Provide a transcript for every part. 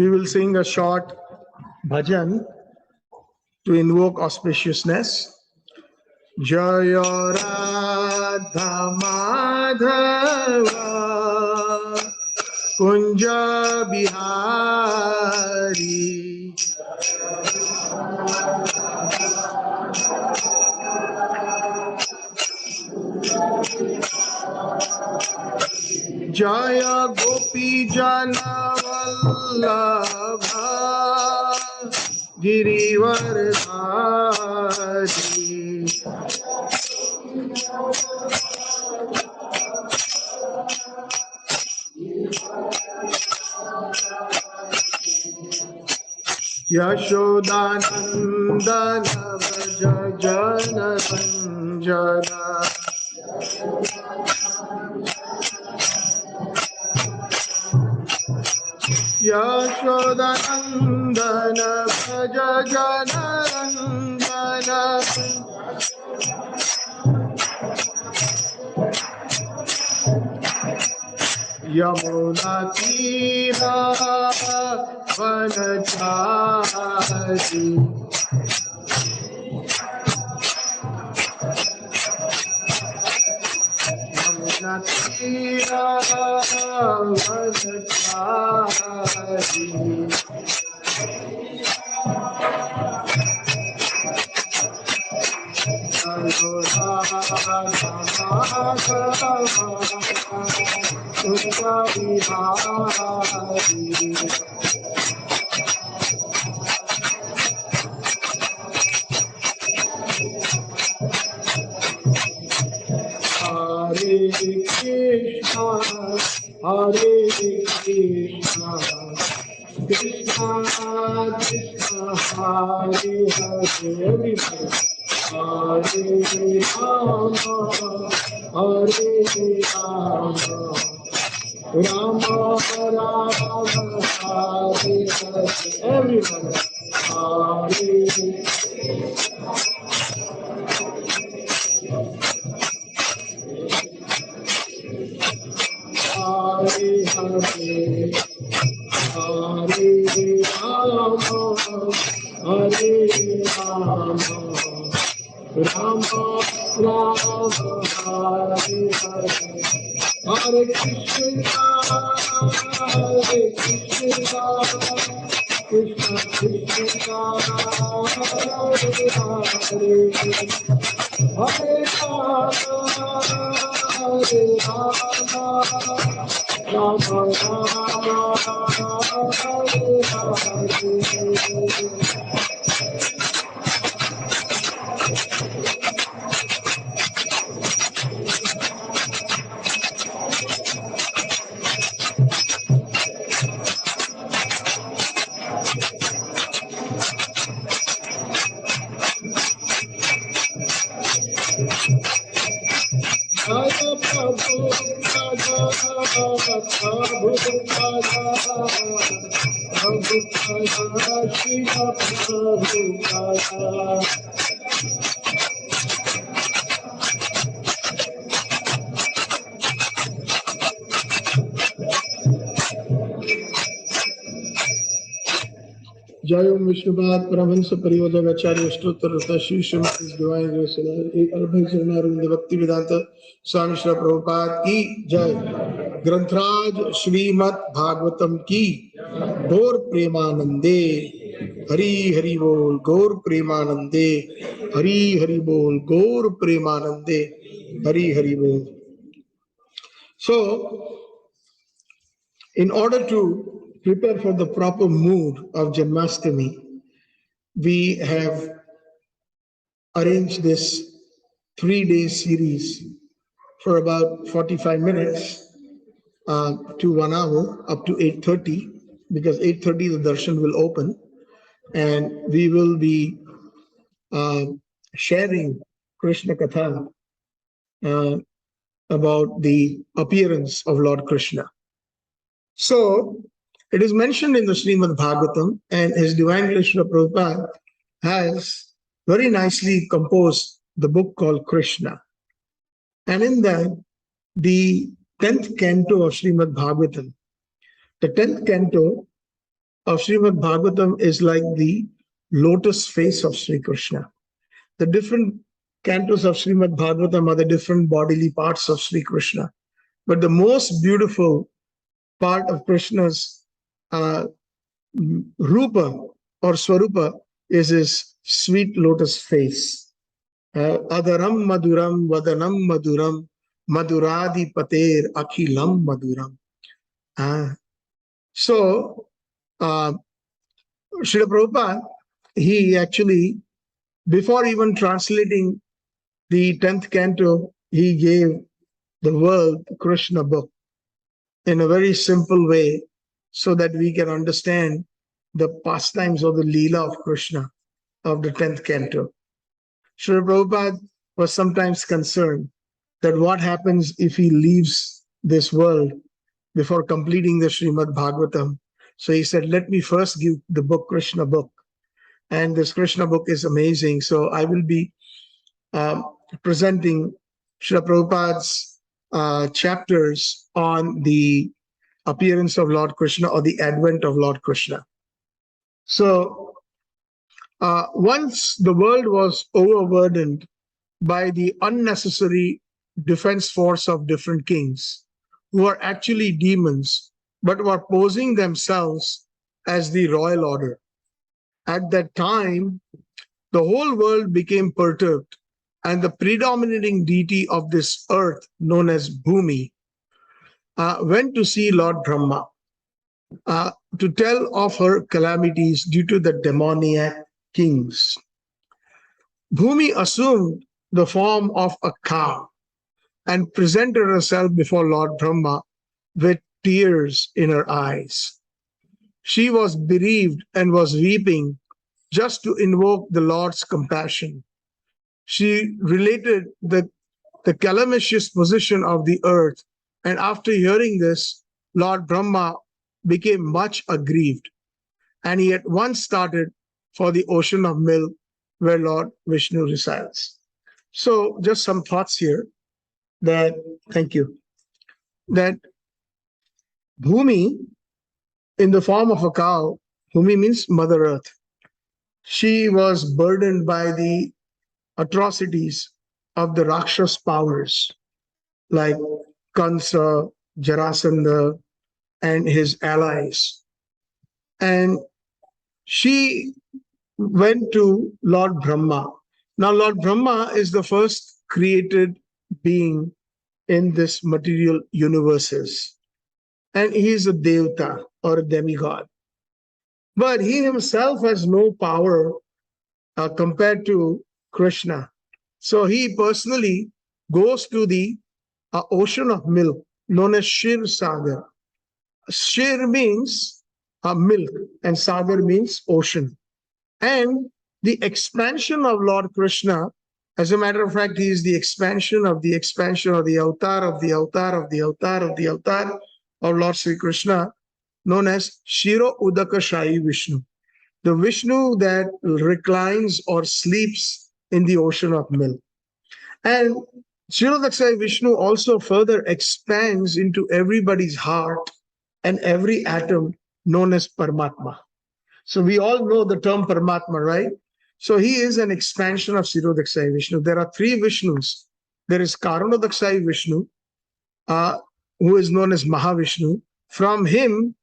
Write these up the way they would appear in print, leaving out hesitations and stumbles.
we will sing a short bhajan to invoke auspiciousness. Jaya Radha Madhava Kunja Bihari Jaya Gopi Jana Vallabha Girivardhari Yashodanandana Vraja Jana Sanjana Yashodanandana Vraja Jana Sanjana Yamuna Tira Vanachari Yamuna Tira Vanachari Hare Krishna, Hare Krishna, Krishna Krishna, Hare Hare, everybody. Hare Rama, Hare Rama, Rama Rama, Hare Hare, everybody. Hare Hare Hare, Hare Rama, Hare Rama, Rama Rama, Hare Hare, Hare Krishna, Hare Krishna, Krishna Krishna, Hare Hare, Hare Rama, Hare Rama, Rama Rama, Hare Hare. Jaya Prabhu Raja, Prabhu Raja, Prabhu Raja, Shiva Prabhu Raja. Jai Om Vishnupat Paramahansa Pariyodak Acharya Stottarata Shri Srimati Divine Grace Albhai Charanarvinda Bhakti Vedanta Swami Srila Prabhupada ki Jai. Grantraj Srimad Bhagavatam ki Gaur Premanande Hari Hari Bol Gaur Premanande Hari Hari Bol Gaur Premanande Hari Hari Bol. So, in order to prepare for the proper mood of Janmashtami, we have arranged this 3-day series for about 45 minutes to 1 hour, up to 8:30, because 8:30 the darshan will open, and we will be sharing Krishna Katha about the appearance of Lord Krishna. So, it is mentioned in the Srimad Bhagavatam, and His Divine Grace Srila Prabhupada has very nicely composed the book called Krishna. And in that, the 10th canto of Srimad Bhagavatam, the 10th canto of Srimad Bhagavatam is like the lotus face of Sri Krishna. The different cantos of Srimad Bhagavatam are the different bodily parts of Sri Krishna. But the most beautiful part of Krishna's uh, Rupa or Swarupa is his sweet lotus face. Adaram Maduram Vadanam Maduram Maduradi Pater Akhilam Maduram. So, uh, Srila Prabhupada, he actually, before even translating the 10th canto, he gave the world the Krishna book in a very simple way so that we can understand the pastimes of the Leela of Krishna of the 10th canto. Srila Prabhupada was sometimes concerned that what happens if he leaves this world before completing the Srimad Bhagavatam. So he said, let me first give the book, Krishna book. And this Krishna book is amazing. So I will be presenting Srila Prabhupada's chapters on the appearance of Lord Krishna or the advent of Lord Krishna. So once the world was overburdened by the unnecessary defense force of different kings who are actually demons but were posing themselves as the royal order. At that time, the whole world became perturbed, and the predominating deity of this earth, known as Bhumi, went to see Lord Brahma to tell of her calamities due to the demoniac kings. Bhumi assumed the form of a cow and presented herself before Lord Brahma with tears in her eyes. She was bereaved and was weeping just to invoke the Lord's compassion. She related the calamitous position of the earth, and after hearing this, Lord Brahma became much aggrieved, and he at once started for the ocean of milk where Lord Vishnu resides. So just some thoughts here that, thank you, that Bhumi in the form of a cow, Bhumi means Mother Earth. She was burdened by the atrocities of the Rakshas powers like Kansa, Jarasandha, and his allies. And she went to Lord Brahma. Now, Lord Brahma is the first created being in this material universes. And he is a Devta or a demigod. But he himself has no power compared to Krishna. So he personally goes to the ocean of milk known as Shir Sagar. Shir means milk and Sagar means ocean. And the expansion of Lord Krishna, as a matter of fact, he is the expansion of the expansion of the avatar of the avatar of the avatar of the avatar of Lord Sri Krishna, known as Shiro Udaka Shayi Vishnu, the Vishnu that reclines or sleeps in the ocean of milk. And Shiro Udaka Shayi Vishnu also further expands into everybody's heart and every atom, known as Paramatma. So we all know the term Paramatma, right? So he is an expansion of Kshirodakshaya Vishnu. There are three Vishnus. There is Karanodakshaya Vishnu, who is known as Mahavishnu. From him,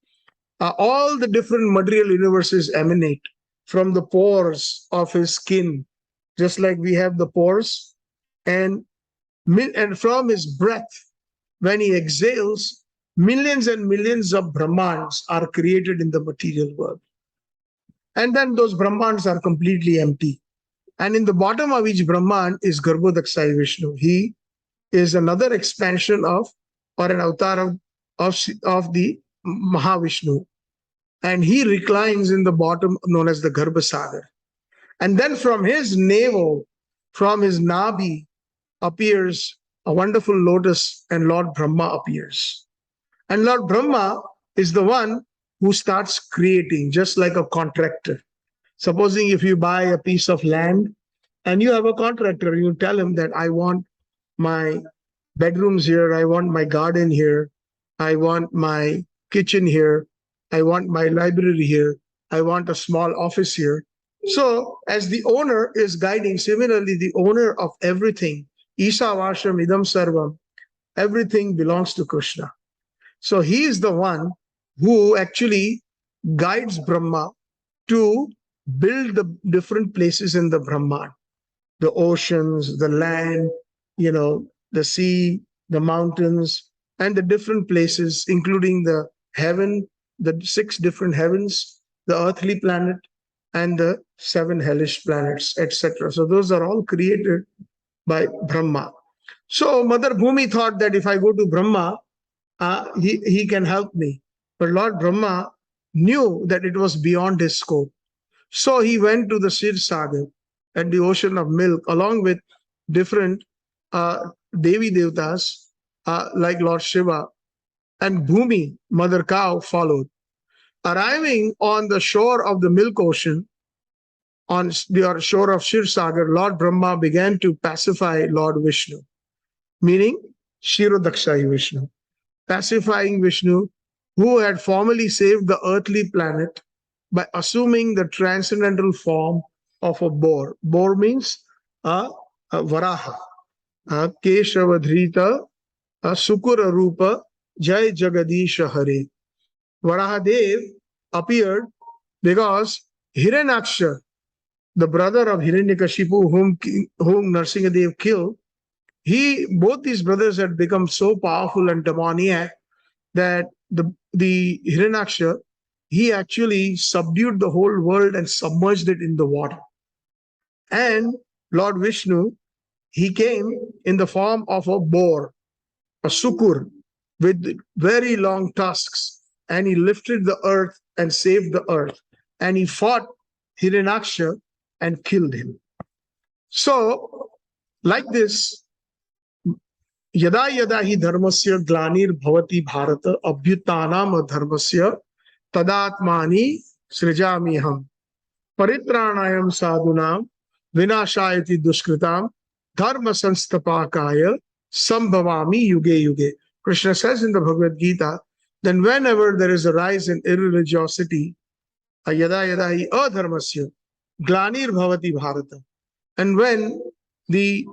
all the different material universes emanate from the pores of his skin, just like we have the pores. And from his breath, when he exhales, millions and millions of Brahmans are created in the material world. And then those Brahmans are completely empty. And in the bottom of each Brahman is Garbhodakshaya Vishnu. He is another expansion of, or an avatar of the Mahavishnu. And he reclines in the bottom, known as the Garbhasagar. And then from his navel, from his Nabi, appears a wonderful lotus, and Lord Brahma appears. And Lord Brahma is the one who starts creating, just like a contractor. Supposing if you buy a piece of land and you have a contractor, you tell him that I want my bedrooms here, I want my garden here, I want my kitchen here. I want my library here. I want a small office here. So, as the owner is guiding, similarly, the owner of everything, Isha Vasham Idam Sarvam, everything belongs to Krishna. So, he is the one who actually guides Brahma to build the different places in the Brahman, the oceans, the land, the sea, the mountains, and the different places, including the heaven, the 6 different heavens, the earthly planet, and the 7 hellish planets, etc. So those are all created by Brahma. So Mother Bhumi thought that if I go to Brahma, he can help me. But Lord Brahma knew that it was beyond his scope. So he went to the Sir Sagar at the ocean of milk, along with different Devi Devtas like Lord Shiva, and Bhumi, mother cow, followed. Arriving on the shore of the milk ocean, on the shore of Sir Sagar, Lord Brahma began to pacify Lord Vishnu, meaning Shirodakshai Vishnu, pacifying Vishnu, who had formerly saved the earthly planet by assuming the transcendental form of a boar. Boar means a Varaha, Keshavadhrita, Sukura Rupa, Jai Jagadisha Hare. Varahadev appeared because Hiranyaksha, the brother of Hiranyakashipu, whom Narsingadev killed, both these brothers had become so powerful and demoniac that the Hiranyaksha, he actually subdued the whole world and submerged it in the water. And Lord Vishnu, he came in the form of a boar, a sukur, with very long tusks, and he lifted the earth and saved the earth. And he fought Hiranyaksha and killed him. So, like this, yada yada hi dharmasya glanir bhavati bharata abhyutanam dharmasya tadatmani srijamiham paritranayam sadhunam vinashayati duskritam dharma sanstapakaya sambhavami yuge yuge. Krishna says in the Bhagavad Gita, then whenever there is a rise in irreligiosity, yada yada hi adharmasya glanir bhavati bharata, and when the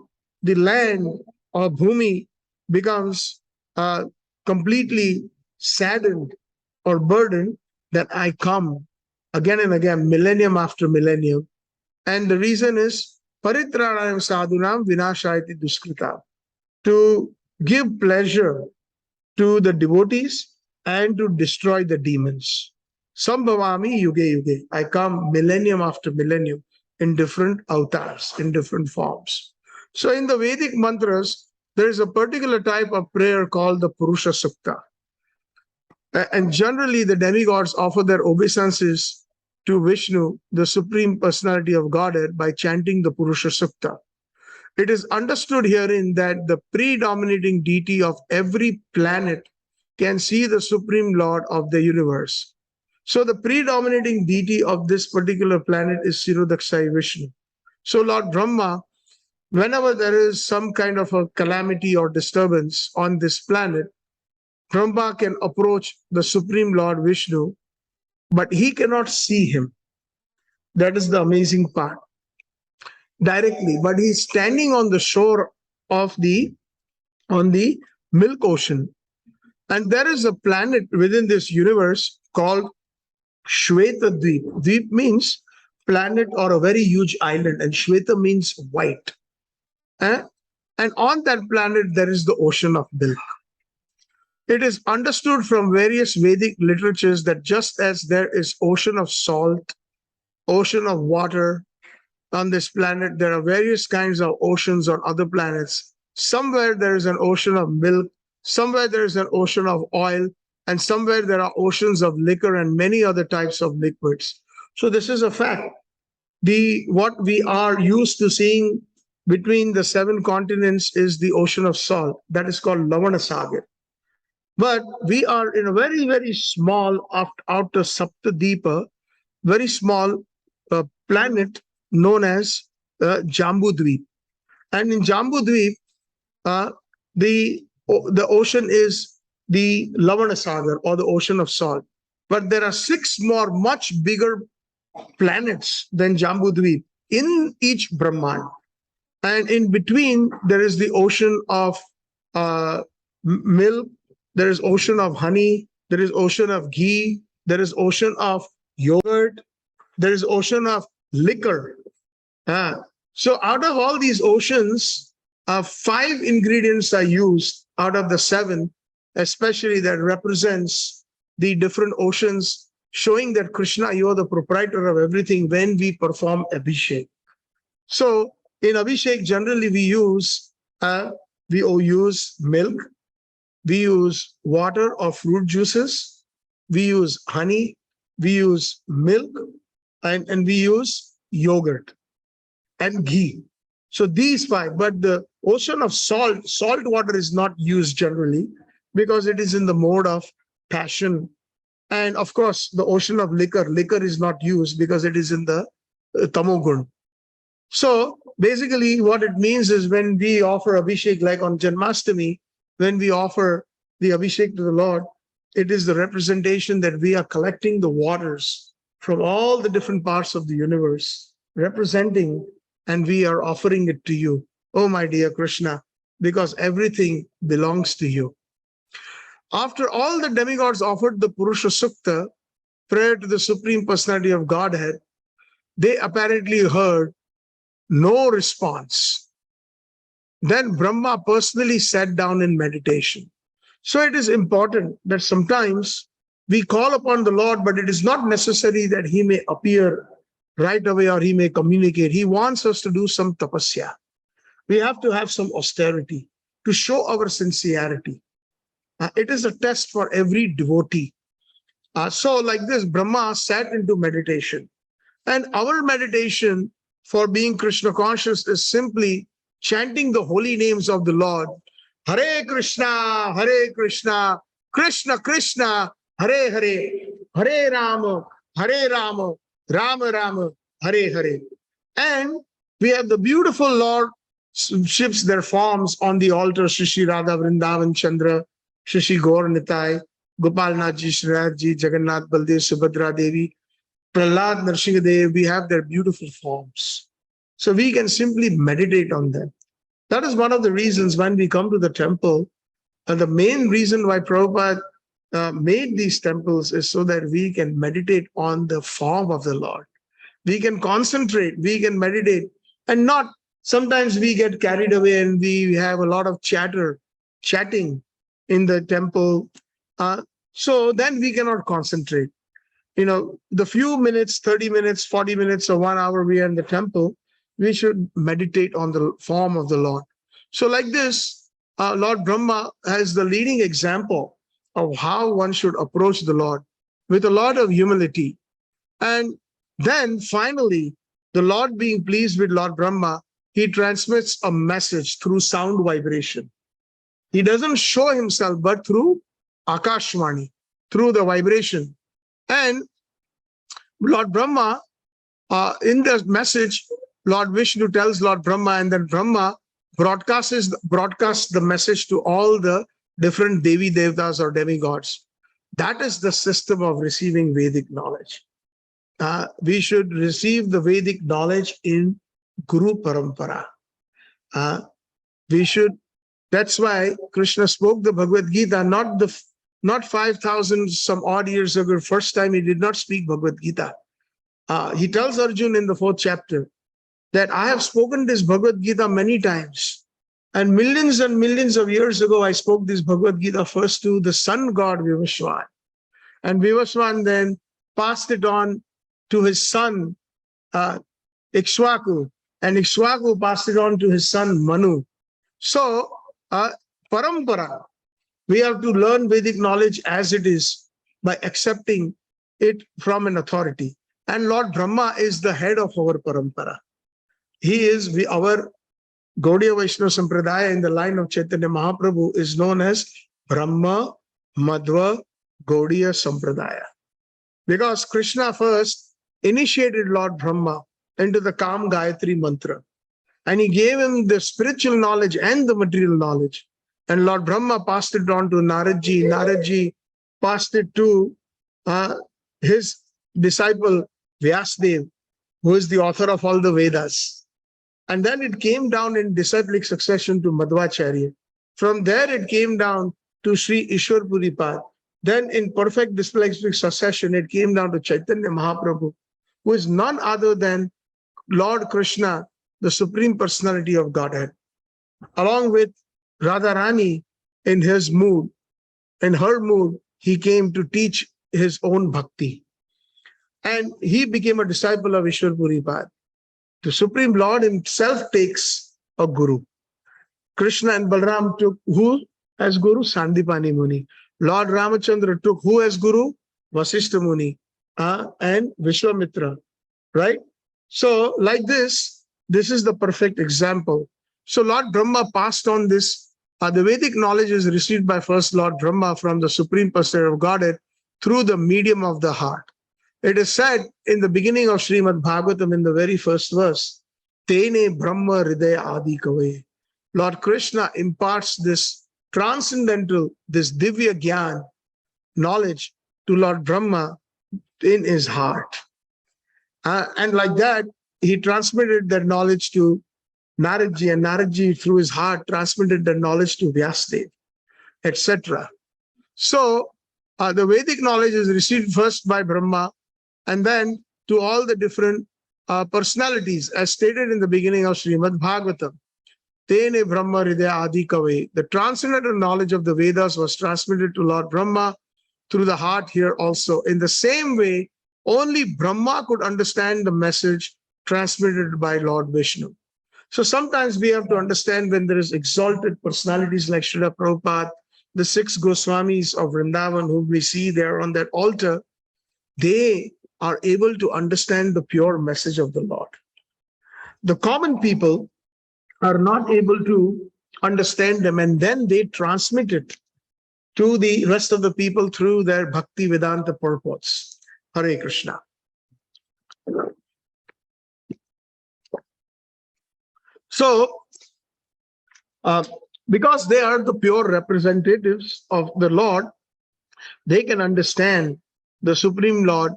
land or bhumi becomes completely saddened or burdened, that I come again and again, millennium after millennium. And the reason is paritranayam sadhunam vinashayati duskrita, to give pleasure to the devotees and to destroy the demons. Sambhavami yuge yuge, I come millennium after millennium in different avatars, in different forms. So in the Vedic mantras, there is a particular type of prayer called the Purusha Sukta. And generally, the demigods offer their obeisances to Vishnu, the Supreme Personality of Godhead, by chanting the Purusha Sukta. It is understood herein that the predominating deity of every planet can see the Supreme Lord of the universe. So the predominating deity of this particular planet is Shirodakshai Vishnu. So Lord Brahma, whenever there is some kind of a calamity or disturbance on this planet, Brahma can approach the Supreme Lord Vishnu, but he cannot see him. That is the amazing part. Directly, but he's standing on the shore of on the milk ocean. And there is a planet within this universe called Shweta Dweep. Dweep means planet or a very huge island, and Shweta means white. And on that planet, there is the ocean of milk. It is understood from various Vedic literatures that just as there is ocean of salt, ocean of water on this planet, there are various kinds of oceans on other planets. Somewhere there is an ocean of milk, somewhere there is an ocean of oil, and somewhere there are oceans of liquor and many other types of liquids. So this is a fact. What we are used to seeing between the 7 continents is the ocean of salt. That is called Lavana Sagar. But we are in a very, very small outer Saptadeepa, very small planet known as Jambudweep. And in Jambudweep, the ocean is the Lavana Sagar, or the ocean of salt. but there are 6 more much bigger planets than Jambudvip in each Brahman. And in between, there is the ocean of milk, there is ocean of honey, there is ocean of ghee, there is ocean of yogurt, there is ocean of liquor. So out of all these oceans, 5 ingredients are used out of the 7, especially that represents the different oceans, showing that Krishna, you are the proprietor of everything when we perform Abhishek. So in Abhishek, generally we use milk, we use water or fruit juices, we use honey, we use milk, and we use yogurt and ghee. So these 5, but the ocean of salt water is not used generally because it is in the mode of passion. And of course, the ocean of liquor is not used because it is in the tamogun. So basically what it means is when we offer Abhishek, like on Janmashtami, when we offer the Abhishek to the Lord, it is the representation that we are collecting the waters from all the different parts of the universe, representing, and we are offering it to you, oh my dear Krishna, because everything belongs to you. After all the demigods offered the Purusha Sukta, prayer to the Supreme Personality of Godhead, they apparently heard no response. Then Brahma personally sat down in meditation. So it is important that sometimes we call upon the Lord, but it is not necessary that he may appear right away or he may communicate. He wants us to do some tapasya. We have to have some austerity to show our sincerity. It is a test for every devotee. So like this, Brahma sat into meditation. And our meditation for being Krishna conscious is simply chanting the holy names of the Lord. Hare Krishna, Krishna Krishna, Hare Hare, Hare Rama, Rama Rama, Hare Hare. And we have the beautiful Lord ships their forms on the altar, Shri Radha Vrindavan Chandra, Shri Gaur Nitai, Gopal Nathji, Shriratji, Jagannath Baldev, Subhadra Devi, Prahlad, Narsinghadev, we have their beautiful forms. So we can simply meditate on them. That is one of the reasons when we come to the temple, and the main reason why Prabhupada made these temples is so that we can meditate on the form of the Lord. We can concentrate, we can meditate, and not sometimes we get carried away and we have a lot of chatting in the temple. So then we cannot concentrate. The few minutes, 30 minutes, 40 minutes, or 1 hour we are in the temple, we should meditate on the form of the Lord. So like this, Lord Brahma has the leading example of how one should approach the Lord with a lot of humility. And then finally, the Lord being pleased with Lord Brahma, he transmits a message through sound vibration. He doesn't show himself, but through Akashvani, through the vibration. And Lord Brahma, in the message, Lord Vishnu tells Lord Brahma, and then Brahma broadcasts the message to all the different Devi Devtas or demigods. That is the system of receiving Vedic knowledge. We should receive the Vedic knowledge in Guru Parampara. That's why Krishna spoke the Bhagavad Gita, not 5,000 some odd years ago. First time he did not speak Bhagavad Gita. He tells Arjuna in the 4th chapter that I have spoken this Bhagavad Gita many times. And millions of years ago, I spoke this Bhagavad Gita first to the sun god Vivaswan. And Vivaswan then passed it on to his son, Ikshwaku. And Ikshwaku passed it on to his son, Manu. So, Parampara, we have to learn Vedic knowledge as it is by accepting it from an authority. And Lord Brahma is the head of our Parampara. He is our Gaudiya Vaishnava Sampradaya in the line of Chaitanya Mahaprabhu is known as Brahma Madhva Gaudiya Sampradaya. Because Krishna first initiated Lord Brahma into the Kam Gayatri mantra. And he gave him the spiritual knowledge and the material knowledge. And Lord Brahma passed it on to Naradji. Naradji passed it to his disciple Vyasdev, who is the author of all the Vedas. And then it came down in disciplic succession to Madhvacharya. From there it came down to Sri Ishwar Puripad. Then in perfect disciplic succession, it came down to Chaitanya Mahaprabhu, who is none other than Lord Krishna, the Supreme Personality of Godhead, along with Radharani in his mood. In her mood, he came to teach his own bhakti. And he became a disciple of Ishwar Puripad. The Supreme Lord himself takes a guru. Krishna and Balram took who as guru? Sandipani Muni. Lord Ramachandra took who as guru? Vasishtha Muni and Vishwamitra, right? So like this is the perfect example. So Lord Brahma passed on this. The Vedic knowledge is received by first Lord Brahma from the Supreme Personality of Godhead through the medium of the heart. It is said in the beginning of Srimad Bhagavatam in the very first verse, Tene Brahma Hridaya Adi Kave. Lord Krishna imparts this transcendental, this Divya Gyan knowledge to Lord Brahma in his heart. And like that, he transmitted that knowledge to Naradji, and Naradji through his heart transmitted the knowledge to Vyasdev, etc. So the Vedic knowledge is received first by Brahma and then to all the different personalities as stated in the beginning of Srimad Bhagavatam. Tene Brahma Hridaya Adi Kave. The transcendental knowledge of the Vedas was transmitted to Lord Brahma through the heart here also. In the same way, only Brahma could understand the message transmitted by Lord Vishnu. So sometimes we have to understand when there is exalted personalities like Srila Prabhupada, the 6 Goswamis of Vrindaban whom we see there on that altar, they are able to understand the pure message of the Lord. The common people are not able to understand them, and then they transmit it to the rest of the people through their Bhakti Vedanta purports. Hare Krishna. So, because they are the pure representatives of the Lord, they can understand the Supreme Lord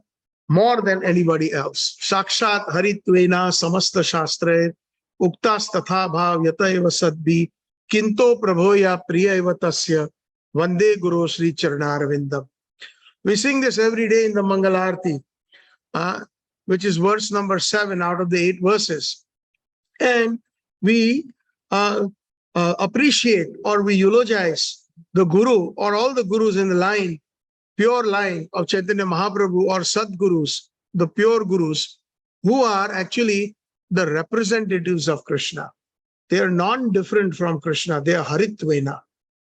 more than anybody else. Sakshat Haritvena Samasta Shastre Uktas Tatha Bhav Yataiva Sadbhi Kinto Prabhoya Priyaiva Tasya Vande Guru Sri Charanarvindam. We sing this every day in the Mangalarti, which is verse number 7 out of the 8 verses. And we appreciate or we eulogize the Guru or all the Gurus in the line, pure line of Chaitanya Mahaprabhu or Sadgurus, the pure Gurus, who are actually the representatives of Krishna. They are non-different from Krishna. They are Haritvena.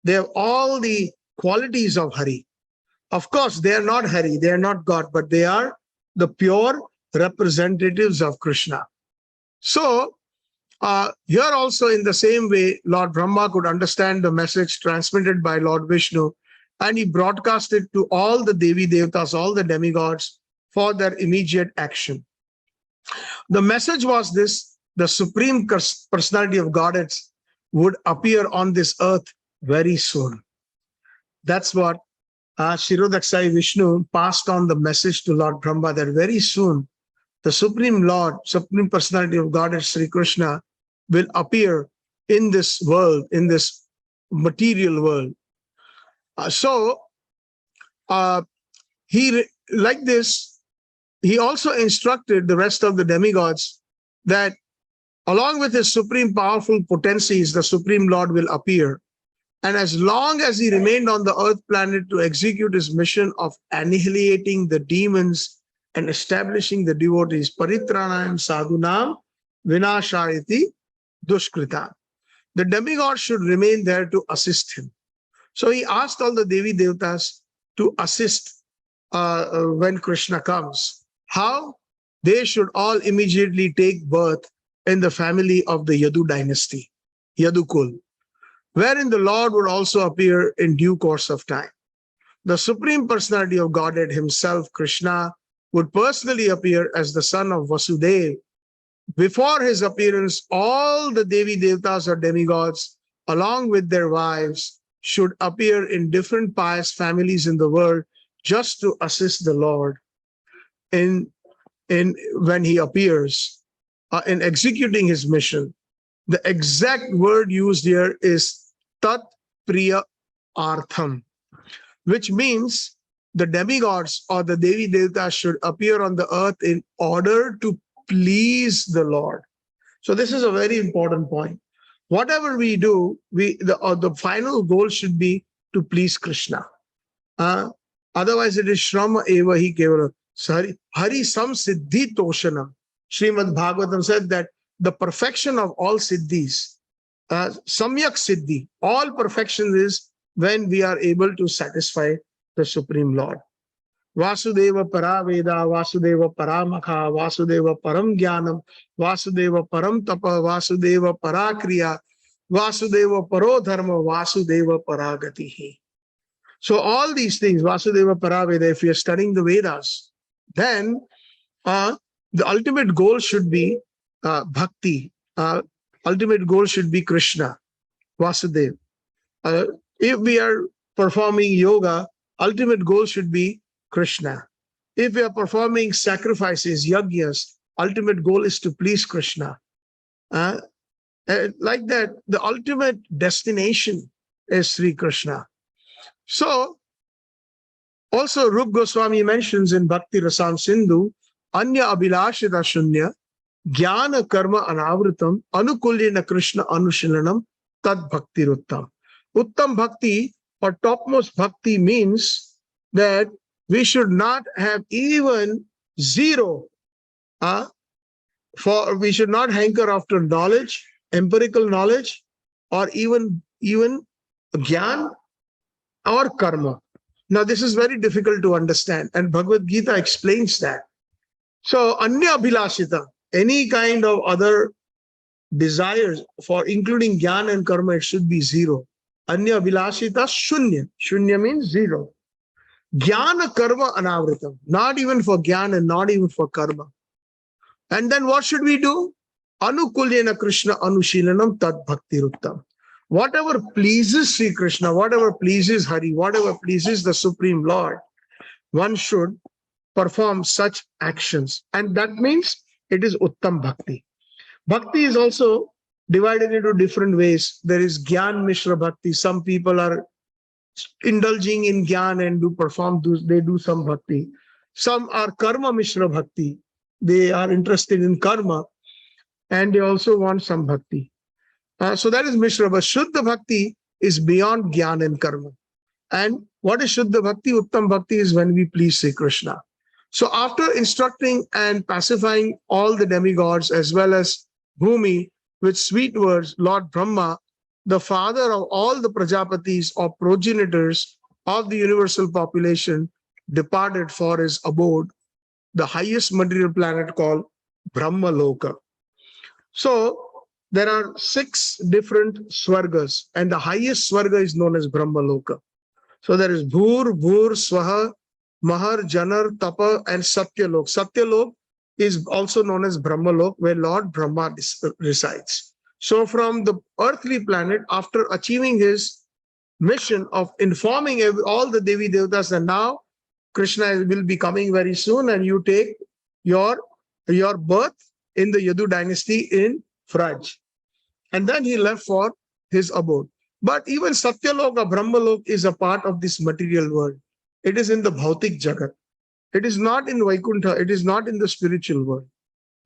They have all the qualities of Hari. Of course, they are not Hari, they are not God, but they are the pure representatives of Krishna. So, here also in the same way, Lord Brahma could understand the message transmitted by Lord Vishnu, and he broadcasted to all the Devi Devtas, all the demigods, for their immediate action. The message was this: the Supreme Personality of Godhead would appear on this earth very soon. That's what Shirodaksai Vishnu passed on the message to Lord Brahma, that very soon the Supreme Lord, Supreme Personality of Godhead, Sri Krishna, will appear in this world, in this material world. He also instructed the rest of the demigods that along with his supreme powerful potencies, the Supreme Lord will appear. And as long as he remained on the earth planet to execute his mission of annihilating the demons and establishing the devotees, Paritranayam Sadhunam Vinashayati Dushkrita. The demigod should remain there to assist him. So he asked all the Devi Devtas to assist when Krishna comes. How? They should all immediately take birth in the family of the Yadu dynasty, Yadukul, wherein the Lord would also appear in due course of time. The Supreme Personality of Godhead himself, Krishna, would personally appear as the son of Vasudeva. Before his appearance, all the Devi Devtas or demigods, along with their wives, should appear in different pious families in the world just to assist the Lord in when he appears in executing his mission. The exact word used here is tat priya artham, which means the demigods or the Devi Devatas should appear on the earth in order to please the Lord. So this is a very important point. Whatever we do, the final goal should be to please Krishna. Otherwise, it is Shrama Eva Hi Kevala. Hari Sam Siddhi Toshana. Srimad Bhagavatam said that the perfection of all siddhis, Samyak Siddhi, all perfection is when we are able to satisfy the Supreme Lord. Vasudeva Paraveda, Vasudeva Paramakha, Vasudeva Param Jnanam, Vasudeva Param Tapa, Vasudeva Parakriya, Vasudeva Paro Dharma, Vasudeva Paragatihi. So all these things, Vasudeva Paraveda, if we are studying the Vedas, then the ultimate goal should be bhakti. Ultimate goal should be Krishna, Vasudeva. If we are performing yoga, ultimate goal should be Krishna. If we are performing sacrifices, yajnas, ultimate goal is to please Krishna. Like that, the ultimate destination is Sri Krishna. So, also Rup Goswami mentions in Bhakti Rasam Sindhu, Anya Abhilashita Shunya, Jnana Karma Anavritam, Anukulyena Krishna Anushilanam, Tad Bhakti Ruttam. Uttam Bhakti or topmost bhakti means that we should not have even zero. We should not hanker after knowledge, empirical knowledge, or even jnana or karma. Now, this is very difficult to understand, and Bhagavad Gita explains that. So, Anya Abhilashita, any kind of other desires for including jnana and karma, it should be zero. Anya Abhilashita Shunya. Shunya means zero. Jnana karma anavritam. Not even for jnana and not even for karma. And then what should we do? Anukulyena Krishna Anushilanam Tad Bhakti Ruttam. Whatever pleases Sri Krishna, whatever pleases Hari, whatever pleases the Supreme Lord, one should perform such actions. And that means it is Uttam Bhakti. Bhakti is also divided into different ways. There is Gyan Mishra Bhakti. Some people are indulging in Gyan and they do some Bhakti. Some are Karma Mishra Bhakti. They are interested in karma and they also want some Bhakti. So that is Mishra. But Shuddha Bhakti is beyond Gyan and karma. And what is Shuddha Bhakti? Uttam Bhakti is when we please Sri Krishna. So after instructing and pacifying all the demigods as well as Bhumi with sweet words, Lord Brahma, the father of all the Prajapatis or progenitors of the universal population, departed for his abode, the highest material planet called Brahma Loka. So there are 6 different swargas, and the highest swarga is known as Brahma Loka. So there is Bhur, Swaha, Mahar, Janar, Tapa, and Satyalok. Satyalok is also known as Brahmalok, where Lord Brahma resides. So from the earthly planet, after achieving his mission of informing all the Devi Devatas that now Krishna will be coming very soon and you take your birth in the Yadu dynasty in Fraj. And then he left for his abode. But even Satyaloka, Brahmalok is a part of this material world. It is in the Bhautik Jagat. It is not in Vaikuntha. It is not in the spiritual world.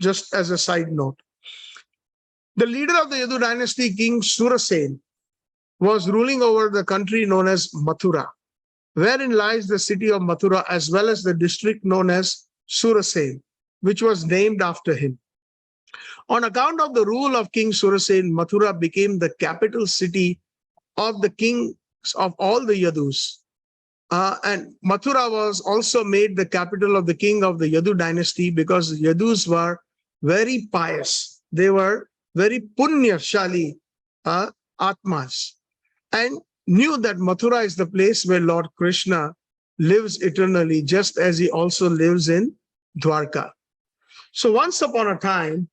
Just as a side note. The leader of the Yadu dynasty, King Surasen, was ruling over the country known as Mathura, wherein lies the city of Mathura as well as the district known as Surasen, which was named after him. On account of the rule of King Surasen, Mathura became the capital city of the kings of all the Yadus. And Mathura was also made the capital of the king of the Yadu dynasty because the Yadus were very pious. They were very punyashali atmas and knew that Mathura is the place where Lord Krishna lives eternally, just as he also lives in Dwarka. So once upon a time,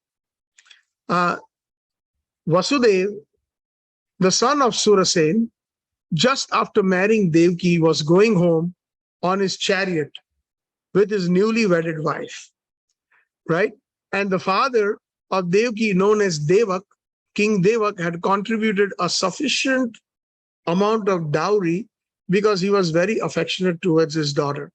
Vasudeva, the son of Surasen, just after marrying Devaki, was going home on his chariot with his newly wedded wife, right? And the father of Devaki, known as Devak, King Devak, had contributed a sufficient amount of dowry because he was very affectionate towards his daughter.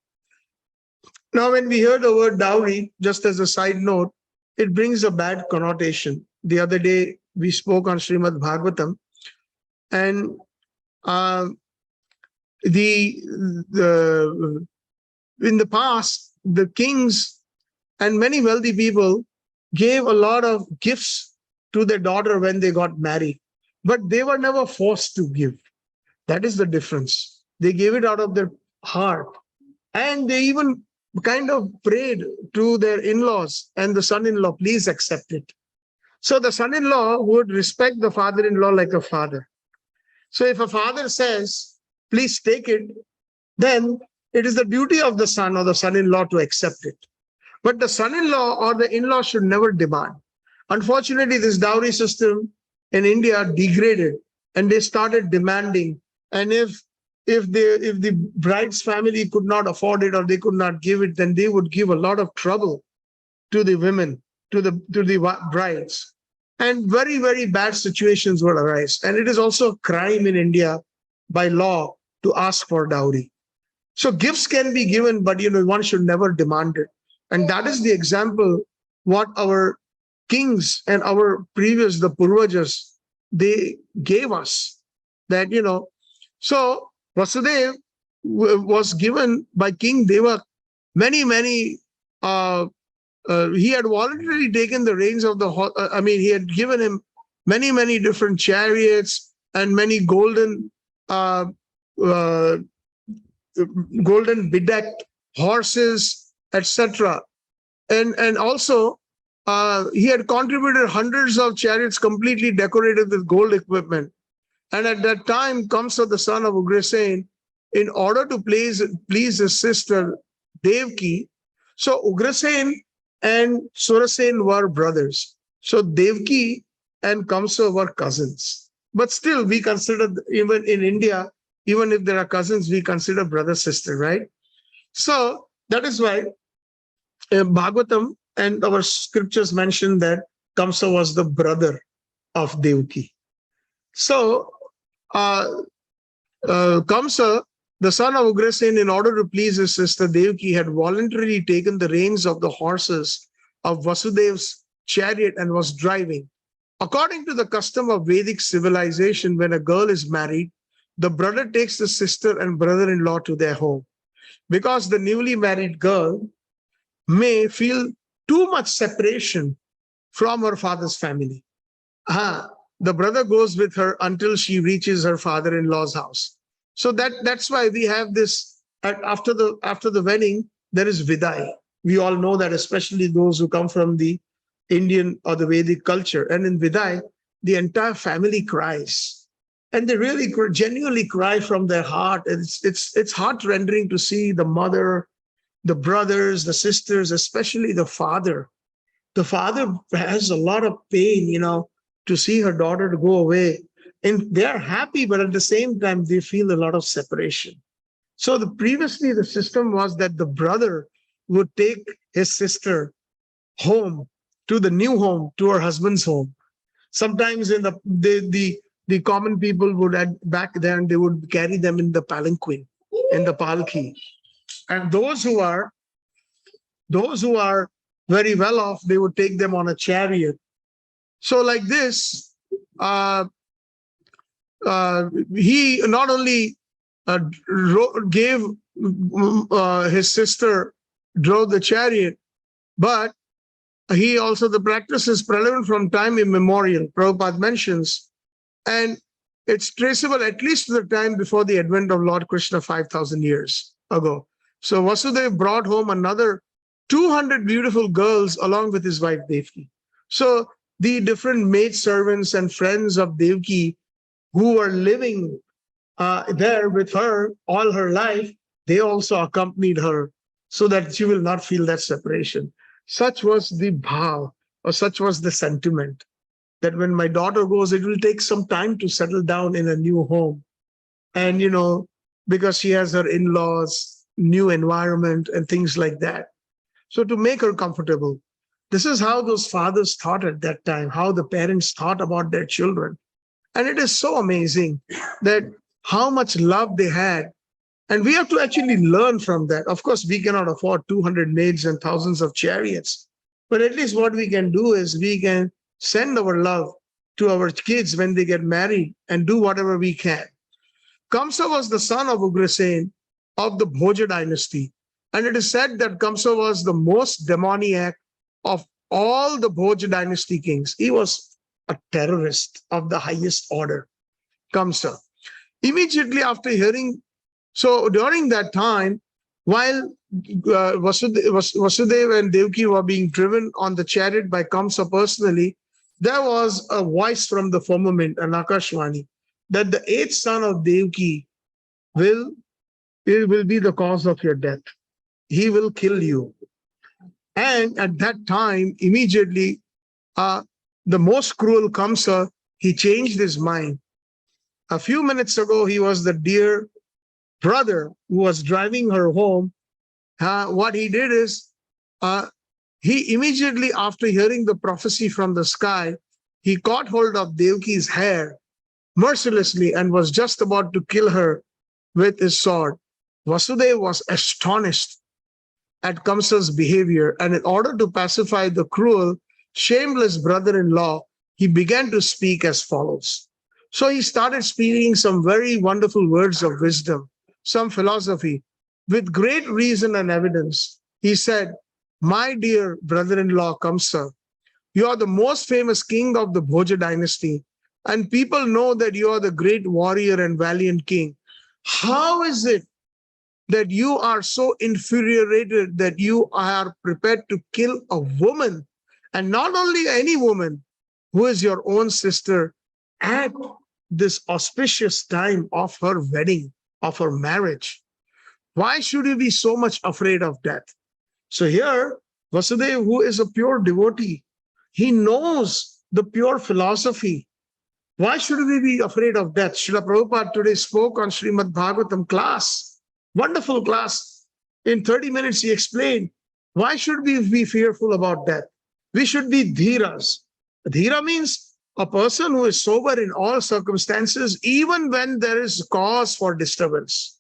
Now, when we hear the word dowry, just as a side note, it brings a bad connotation. The other day, we spoke on Srimad Bhagavatam, and in the past, the kings and many wealthy people gave a lot of gifts to their daughter when they got married, but they were never forced to give. That is the difference. They gave it out of their heart. And they even kind of prayed to their in-laws and the son-in-law, please accept it. So the son-in-law would respect the father-in-law like a father. So if a father says, please take it, then it is the duty of the son or the son-in-law to accept it. But the son-in-law or the in-law should never demand. Unfortunately, this dowry system in India degraded, and they started demanding. And if the bride's family could not afford it or they could not give it, then they would give a lot of trouble to the women, to the brides. And very, very bad situations would arise. And it is also a crime in India by law to ask for dowry. So gifts can be given, but one should never demand it. And that is the example what our kings and our previous, the Purvajas, they gave us. That, so Vasudev was given by King Deva many, he had voluntarily taken the reins of he had given him many, many different chariots and many golden bedecked horses, etc. And also he had contributed hundreds of chariots completely decorated with gold equipment. And at that time, Kamsa, the son of Ugrasen, in order to please his sister Devaki, so Ugrasen and Surasen were brothers. So Devaki and Kamsa were cousins. But still, we consider, even in India, even if there are cousins, we consider brother, sister, right? So that is why Bhagavatam and our scriptures mention that Kamsa was the brother of Devaki. So Kamsa, the son of Ugrasen, in order to please his sister Devaki, had voluntarily taken the reins of the horses of Vasudev's chariot and was driving. According to the custom of Vedic civilization, when a girl is married, the brother takes the sister and brother-in-law to their home. Because the newly married girl may feel too much separation from her father's family. The brother goes with her until she reaches her father-in-law's house. So that's why we have this, after the wedding, there is Vidai. We all know that, especially those who come from the Indian or the Vedic culture. And in Vidai, the entire family cries. And they really genuinely cry from their heart. It's heart-rendering to see the mother, the brothers, the sisters, especially the father. The father has a lot of pain, to see her daughter to go away. And they are happy, but at the same time, they feel a lot of separation. So previously, the system was that the brother would take his sister home, to the new home, to her husband's home. Sometimes in the common people would back there, and they would carry them in the palanquin, in the palki. And those who are very well off, they would take them on a chariot. So like this, he not only gave his sister, drove the chariot, but he also, the practice is prevalent from time immemorial, Prabhupada mentions, and it's traceable at least to the time before the advent of Lord Krishna 5,000 years ago. So Vasudeva brought home another 200 beautiful girls along with his wife Devaki. So the different maidservants and friends of Devaki who were living there with her all her life, they also accompanied her so that she will not feel that separation. Such was the bhav, or such was the sentiment, that when my daughter goes, it will take some time to settle down in a new home. And, because she has her in-laws, new environment and things like that. So to make her comfortable. This is how those fathers thought at that time, how the parents thought about their children. And it is so amazing that how much love they had. And we have to actually learn from that. Of course, we cannot afford 200 maids and thousands of chariots. But at least what we can do is we can send our love to our kids when they get married and do whatever we can. Kamsa was the son of Ugrasen of the Bhoja dynasty. And it is said that Kamsa was the most demoniac of all the Bhoja dynasty kings. He was a terrorist of the highest order, Kamsa. Immediately after hearing, so during that time, while Vasudeva and Devaki were being driven on the chariot by Kamsa personally, there was a voice from the firmament, an Akashvani, that the eighth son of Devaki will be the cause of your death. He will kill you. And at that time, immediately, the most cruel Kamsa, he changed his mind. A few minutes ago, he was the dear brother who was driving her home. What he did is, he immediately, after hearing the prophecy from the sky, he caught hold of Devaki's hair mercilessly and was just about to kill her with his sword. Vasudeva was astonished at Kamsa's behavior, and in order to pacify the cruel, shameless brother-in-law, he began to speak as follows. So he started speaking some very wonderful words of wisdom, some philosophy, with great reason and evidence. He said, "My dear brother-in-law Kamsa, you are the most famous king of the Bhoja dynasty, and people know that you are the great warrior and valiant king. How is it that you are so infuriated that you are prepared to kill a woman, and not only any woman, who is your own sister, at this auspicious time of her wedding, of her marriage? Why should you be so much afraid of death?" So here, Vasudeva, who is a pure devotee, he knows the pure philosophy. Why should we be afraid of death? Srila Prabhupada today spoke on Srimad Bhagavatam class. Wonderful class. In 30 minutes, he explained, why should we be fearful about death? We should be dhiras. Dhira means a person who is sober in all circumstances, even when there is cause for disturbance.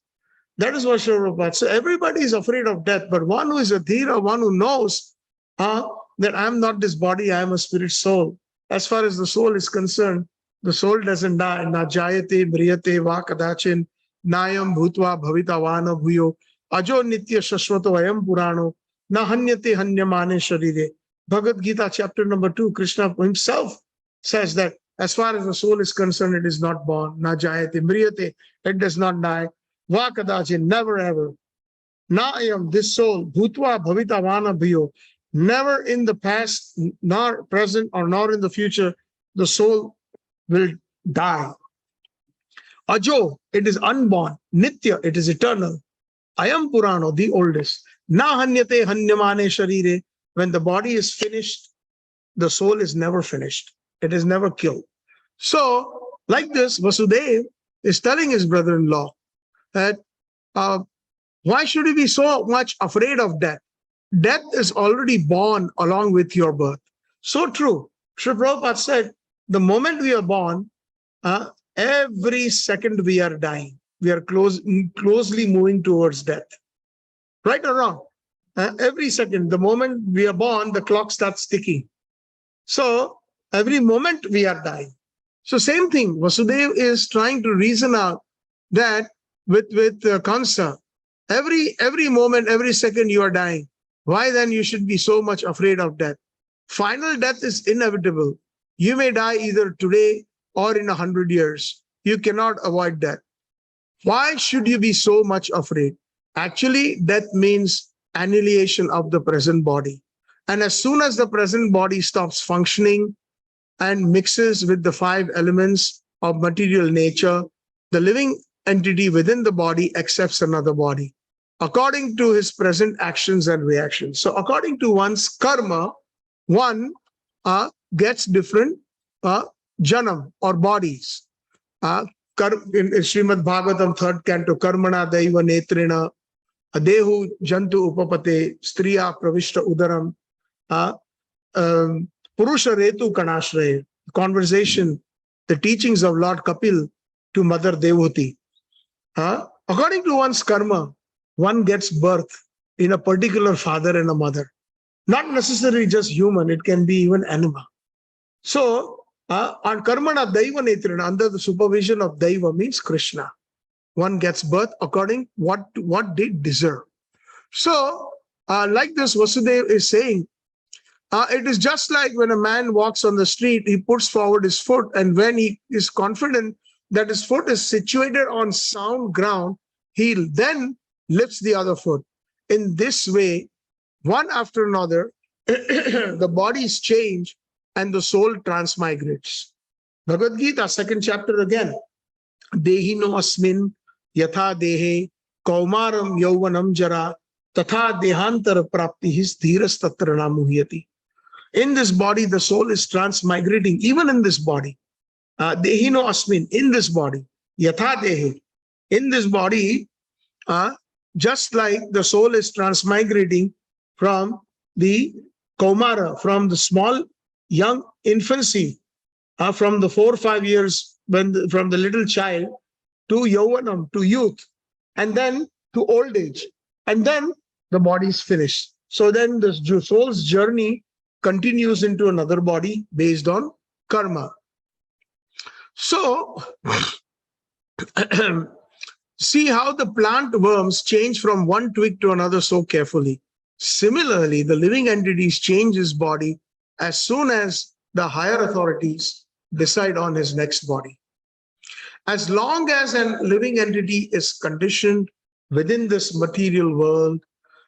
That is what Srila Prabhupada. So everybody is afraid of death, but one who is a dhira, one who knows that I am not this body, I am a spirit soul. As far as the soul is concerned, the soul doesn't die. Na jayate, mriyate, va kadachin, nayam bhutva bhavita vana bhuyo, ajo nitya shashvato ayam purano, na hanyate hanyamane sharire. Bhagavad Gita chapter number 2, Krishna himself says that as far as the soul is concerned, it is not born. Na jayate, mriyate, it does not die. Va kadachin, never ever. Na ayam, this soul, bhutva bhavita vana bhuyo, never in the past, nor present, or nor in the future, the soul will die. Ajo, it is unborn. Nitya, it is eternal. Ayam Purano, the oldest. Na hanyate hanyamane sharire. When the body is finished, the soul is never finished. It is never killed. So, like this, Vasudeva is telling his brother-in-law that why should you be so much afraid of death? Death is already born along with your birth. So true. Srila Prabhupada said, the moment we are born, every second we are dying. We are closely moving towards death. Right or wrong? Every second, the moment we are born, the clock starts ticking. So every moment we are dying. So same thing, Vasudeva is trying to reason out that with Kamsa, every moment, every second you are dying. Why then you should be so much afraid of death? Final death is inevitable. You may die either today or in 100 years. You cannot avoid death. Why should you be so much afraid? Actually, death means annihilation of the present body. And as soon as the present body stops functioning and mixes with the 5 elements of material nature, the living entity within the body accepts another body according to his present actions and reactions. So according to one's karma, one gets different janam or bodies. In Srimad Bhagavatam 3rd canto, karmana daiva netrena Dehu jantu upapate striya pravishta udaram purusha retu kanashray. Conversation, the teachings of Lord Kapil to Mother Devoti. According to one's karma, one gets birth in a particular father and a mother. Not necessarily just human, it can be even animal. So, on karmana daiva netrana, under the supervision of daiva means Krishna. One gets birth according what they deserve. So, like this, Vasudeva is saying, it is just like when a man walks on the street, he puts forward his foot, and when he is confident that his foot is situated on sound ground, he then lifts the other foot. In this way, one after another, the bodies change and the soul transmigrates. Bhagavad Gita, 2nd chapter again. Dehi no asmin yatha dehe kaumaram yauvanam jara tatha dehantara praptihis dhiras tatra namuhyati. In this body, the soul is transmigrating, even in this body. Dehi no asmin, in this body. Yatha dehe, in this body, just like the soul is transmigrating from the kaumara, from the small young infancy, from the 4 or 5 years, from the little child to yauvanam, to youth, and then to old age, and then the body is finished. So then the soul's journey continues into another body based on karma. So see how the plant worms change from one twig to another so carefully. Similarly, the living entities change his body as soon as the higher authorities decide on his next body. As long as a living entity is conditioned within this material world,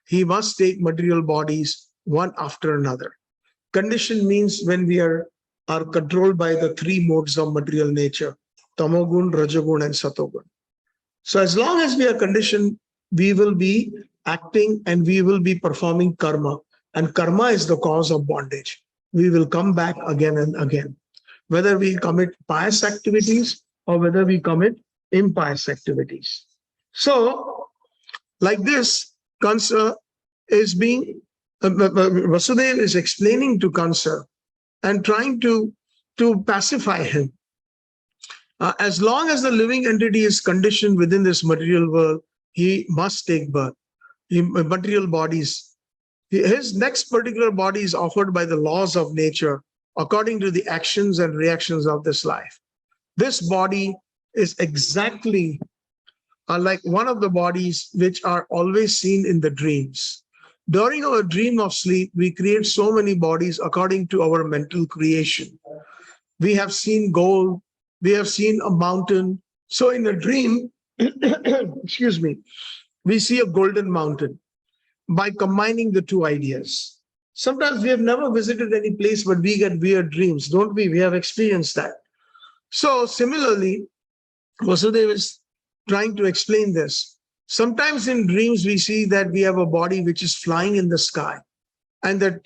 he must take material bodies one after another. Condition means when we are controlled by the 3 modes of material nature, tamogun, rajagun, and satogun. So as long as we are conditioned, we will be acting and we will be performing karma. And karma is the cause of bondage. We will come back again and again. Whether we commit pious activities or whether we commit impious activities. So, like this, Kansa is being, Vasudeva is explaining to Kansa and trying to pacify him. As long as the living entity is conditioned within this material world, he must take birth. Material bodies. His next particular body is offered by the laws of nature according to the actions and reactions of this life. This body is exactly like one of the bodies which are always seen in the dreams. During our dream of sleep, we create so many bodies according to our mental creation. We have seen gold, we have seen a mountain. So in a dream, excuse me, we see a golden mountain by combining the 2 ideas. Sometimes we have never visited any place, but we get weird dreams, don't we? We have experienced that. So similarly, Vasudeva is trying to explain this. Sometimes in dreams, we see that we have a body which is flying in the sky. And at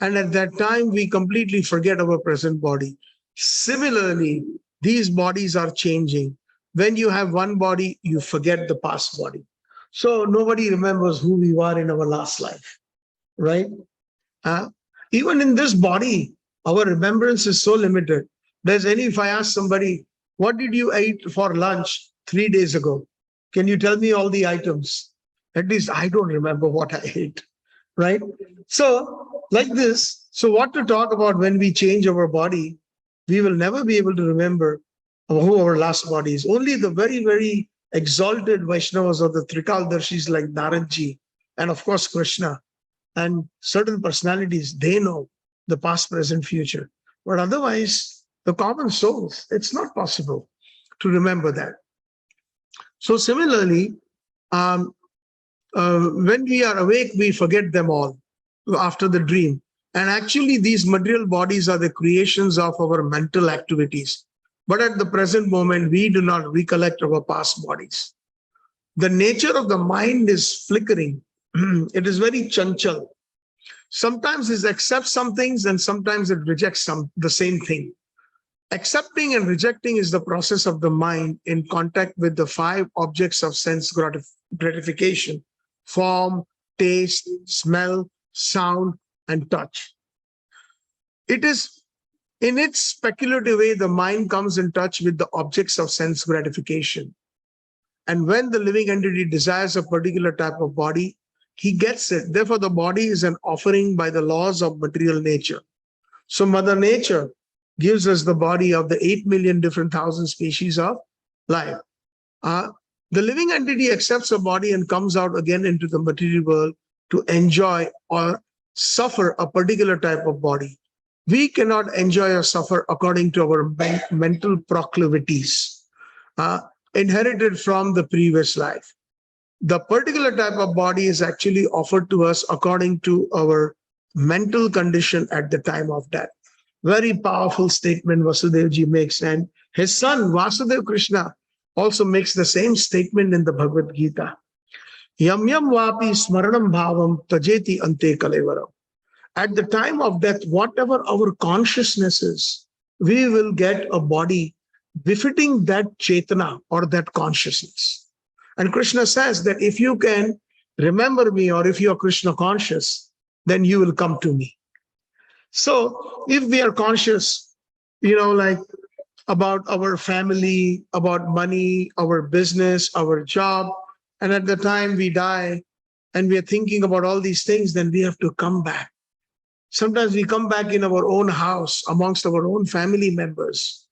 that time, we completely forget our present body. Similarly, these bodies are changing. When you have one body, you forget the past body. So nobody remembers who we were in our last life, right? Even in this body, our remembrance is so limited. If I ask somebody, what did you eat for lunch 3 days ago? Can you tell me all the items? At least I don't remember what I ate, right? So like this, so what to talk about when we change our body, we will never be able to remember who our last body is. Only the very, very exalted Vaishnavas or the Trikaldarshis like Naradji and of course Krishna and certain personalities, they know the past, present, future. But otherwise, the common souls, it's not possible to remember that. So similarly, when we are awake, we forget them all after the dream. And actually, these material bodies are the creations of our mental activities. But at the present moment, we do not recollect our past bodies. The nature of the mind is flickering. It is very chanchal. Sometimes it accepts some things and sometimes it rejects the same thing. Accepting and rejecting is the process of the mind in contact with the 5 objects of sense gratification form, taste, smell, sound, and touch. It is in its speculative way the mind comes in touch with the objects of sense gratification. And when the living entity desires a particular type of body, he gets it. Therefore, the body is an offering by the laws of material nature. So Mother Nature gives us the body of the 8 million different thousand species of life. The living entity accepts a body and comes out again into the material world to enjoy or suffer a particular type of body. We cannot enjoy or suffer according to our mental proclivities inherited from the previous life. The particular type of body is actually offered to us according to our mental condition at the time of death. Very powerful statement Vasudevji makes, and his son Vasudev Krishna also makes the same statement in the Bhagavad Gita. Yam yam vapi smaranam bhavam tajeti ante kalevaram. At the time of death, whatever our consciousness is, we will get a body befitting that chetana or that consciousness. And Krishna says that if you can remember me or if you are Krishna conscious, then you will come to me. So if we are conscious, like about our family, about money, our business, our job, and at the time we die and we are thinking about all these things, then we have to come back. Sometimes we come back in our own house amongst our own family members.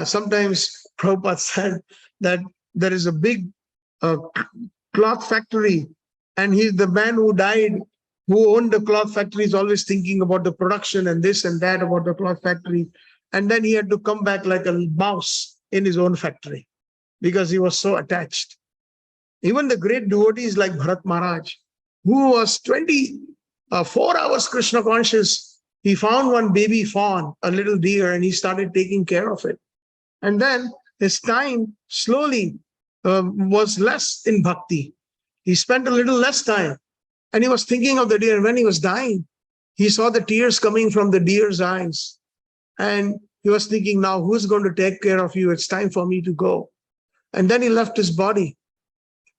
Sometimes Prabhupada said that there is a big cloth factory, and the man who died, who owned the cloth factory, is always thinking about the production and this and that about the cloth factory. And then he had to come back like a mouse in his own factory because he was so attached. Even the great devotees like Bharat Maharaj, who was 24 hours Krishna conscious, he found one baby fawn, a little deer, and he started taking care of it. And then his time slowly was less in bhakti. He spent a little less time, and he was thinking of the deer. And when he was dying, he saw the tears coming from the deer's eyes. And he was thinking, now who's going to take care of you? It's time for me to go. And then he left his body.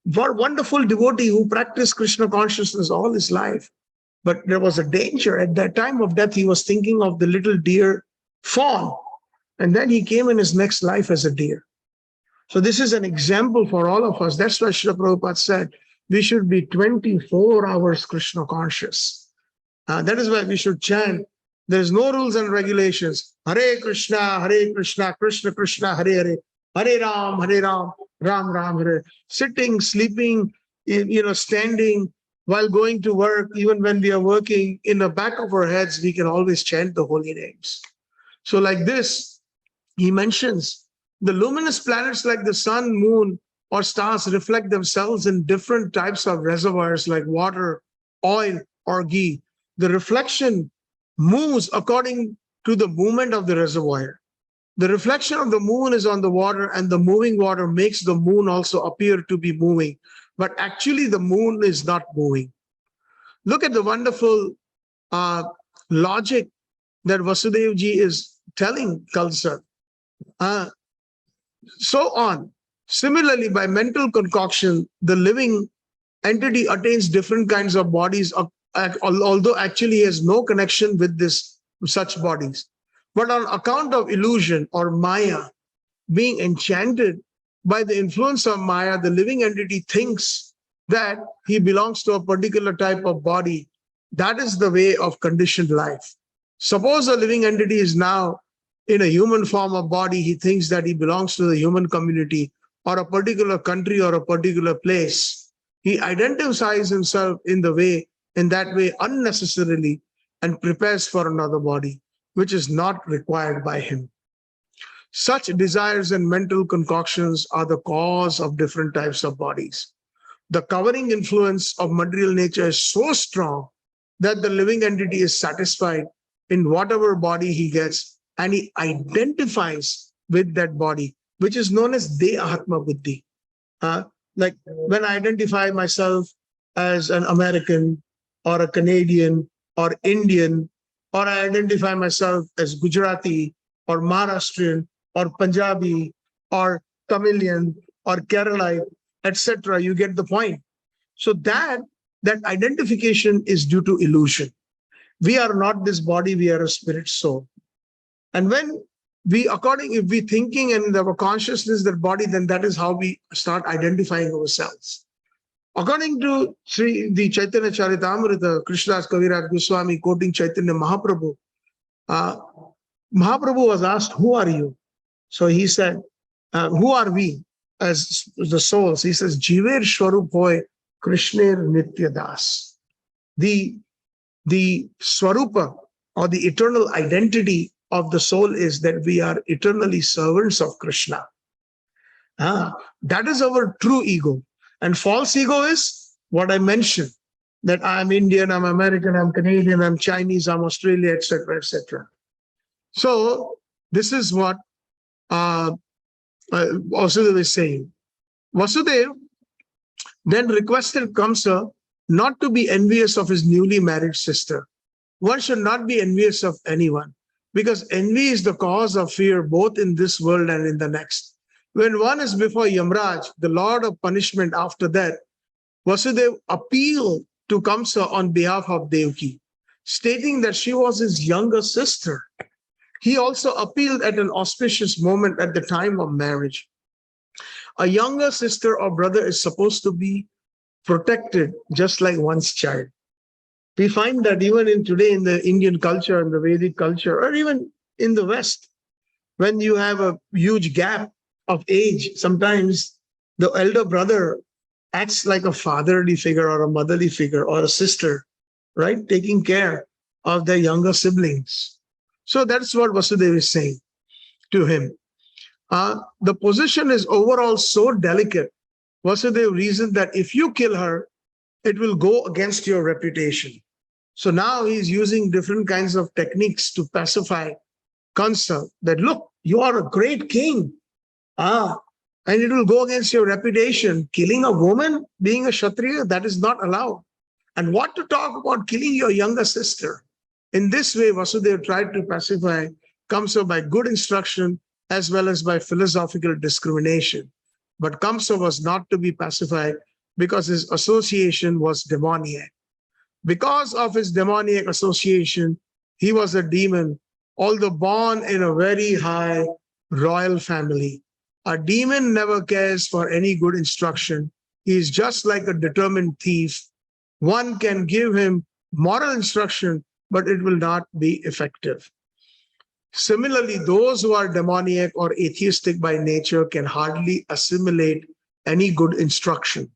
What wonderful devotee who practiced Krishna consciousness all his life. But there was a danger. At that time of death, he was thinking of the little deer fawn. And then he came in his next life as a deer. So this is an example for all of us. That's why Srila Prabhupada said we should be 24 hours Krishna conscious. That is why we should chant. There is no rules and regulations. Hare Krishna, Krishna Krishna, Hare Hare, Hare Ram, Ram Ram, Hare. Sitting, sleeping, standing, while going to work, even when we are working, in the back of our heads, we can always chant the holy names. So like this, he mentions the luminous planets like the sun, moon, or stars reflect themselves in different types of reservoirs like water, oil, or ghee. The reflection moves according to the movement of the reservoir. The reflection of the moon is on the water, and the moving water makes the moon also appear to be moving. But actually, the moon is not moving. Look at the wonderful logic that Vasudevji is telling Kalsa. So on. Similarly, by mental concoction, the living entity attains different kinds of bodies, although actually he has no connection with such bodies. But on account of illusion or Maya, being enchanted by the influence of Maya, the living entity thinks that he belongs to a particular type of body. That is the way of conditioned life. Suppose a living entity is now in a human form of body, he thinks that he belongs to the human community or a particular country or a particular place. He identifies himself in that way unnecessarily and prepares for another body, which is not required by him. Such desires and mental concoctions are the cause of different types of bodies. The covering influence of material nature is so strong that the living entity is satisfied in whatever body he gets, and he identifies with that body, which is known as Dehatma Buddhi. Like when I identify myself as an American or a Canadian or Indian, or I identify myself as Gujarati or Maharashtrian or Punjabi or Tamilian or Kerala, etc., you get the point. So that identification is due to illusion. We are not this body, we are a spirit soul. And when if we thinking and our consciousness, that body, then that is how we start identifying ourselves. According to the Chaitanya Charitamrita, Krishnadas Kaviraj Goswami quoting Chaitanya Mahaprabhu, Mahaprabhu was asked, who are you? So he said, who are we as the souls? He says, Jiver Shwarup Hoy Krishner Nitya Das. The Swarupa, or the eternal identity of the soul, is that we are eternally servants of Krishna. That is our true ego. And false ego is what I mentioned, that I'm Indian, I'm American, I'm Canadian, I'm Chinese, I'm Australian, etc., etc. So this is what Vasudev is saying. Vasudev then requested Kamsa not to be envious of his newly married sister. One should not be envious of anyone, because envy is the cause of fear both in this world and in the next. When one is before Yamraj, the Lord of punishment after that, Vasudev appealed to Kamsa on behalf of Devaki, stating that she was his younger sister. He also appealed at an auspicious moment at the time of marriage. A younger sister or brother is supposed to be protected just like one's child. We find that even today in the Indian culture and the Vedic culture, or even in the West, when you have a huge gap of age, sometimes the elder brother acts like a fatherly figure or a motherly figure or a sister, right? Taking care of their younger siblings. So that's what Vasudev is saying to him. The position is overall so delicate. Vasudev reasoned that if you kill her, it will go against your reputation. So now he's using different kinds of techniques to pacify Kansa, that look, you are a great king. And it will go against your reputation. Killing a woman, being a Kshatriya, that is not allowed. And what to talk about killing your younger sister? In this way, Vasudev tried to pacify Kamsa by good instruction as well as by philosophical discrimination. But Kamsa was not to be pacified because his association was demoniac. Because of his demoniac association, he was a demon, although born in a very high royal family. A demon never cares for any good instruction. He is just like a determined thief. One can give him moral instruction, but it will not be effective. Similarly, those who are demoniac or atheistic by nature can hardly assimilate any good instruction,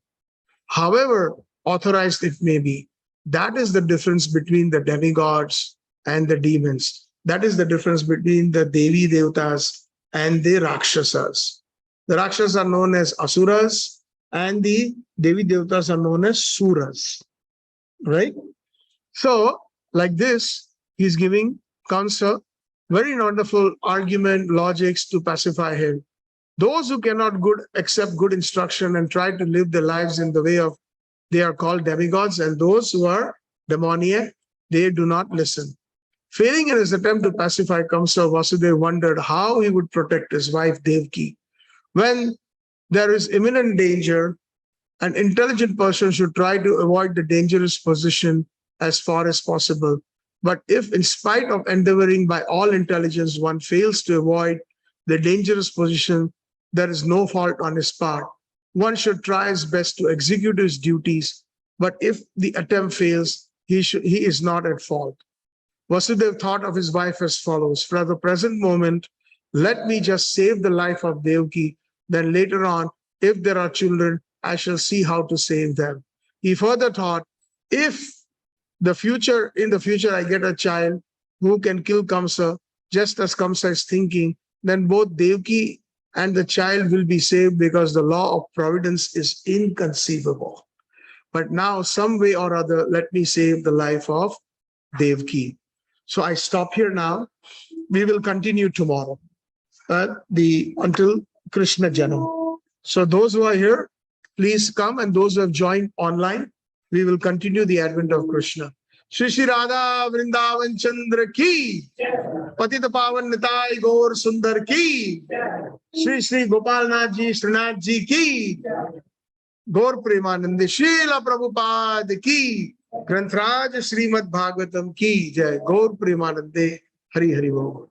however authorized it may be. That is the difference between the demigods and the demons. That is the difference between the Devi Devtas and the Rakshasas. The Rakshasas are known as Asuras and the Devi Devtas are known as Suras. Right? So, like this, he's giving Kansa very wonderful argument, logics to pacify him. Those who cannot accept good instruction and try to live their lives in the way of, they are called demigods, and those who are demoniac, they do not listen. Failing in his attempt to pacify Kamsa, Vasudeva wondered how he would protect his wife Devaki. When there is imminent danger, an intelligent person should try to avoid the dangerous position as far as possible. But if, in spite of endeavoring by all intelligence, one fails to avoid the dangerous position, there is no fault on his part. One should try his best to execute his duties, but if the attempt fails, he is not at fault. Vasudeva thought of his wife as follows: for the present moment, let me just save the life of Devaki, then later on, if there are children, I shall see how to save them. He further thought, if in the future I get a child who can kill Kamsa, just as Kamsa is thinking, then both Devaki and the child will be saved, because the law of providence is inconceivable. But now, some way or other, let me save the life of Devaki. So I stop here now. We will continue tomorrow until Krishna Janam. So those who are here, please come, and those who have joined online, we will continue the advent of Krishna. Shri Shri Radha Vrindavan Chandra ki, Patita Pavan Nitai Gaur Sundar ki, Shri Shri Gopal Nath Ji Srinath Ji ki. गौर प्रेमानंद श्रील प्रभुपाद की, ग्रंथराज श्रीमद् भागवतम की जय। गौर प्रेमानंदे हरि हरि बोल।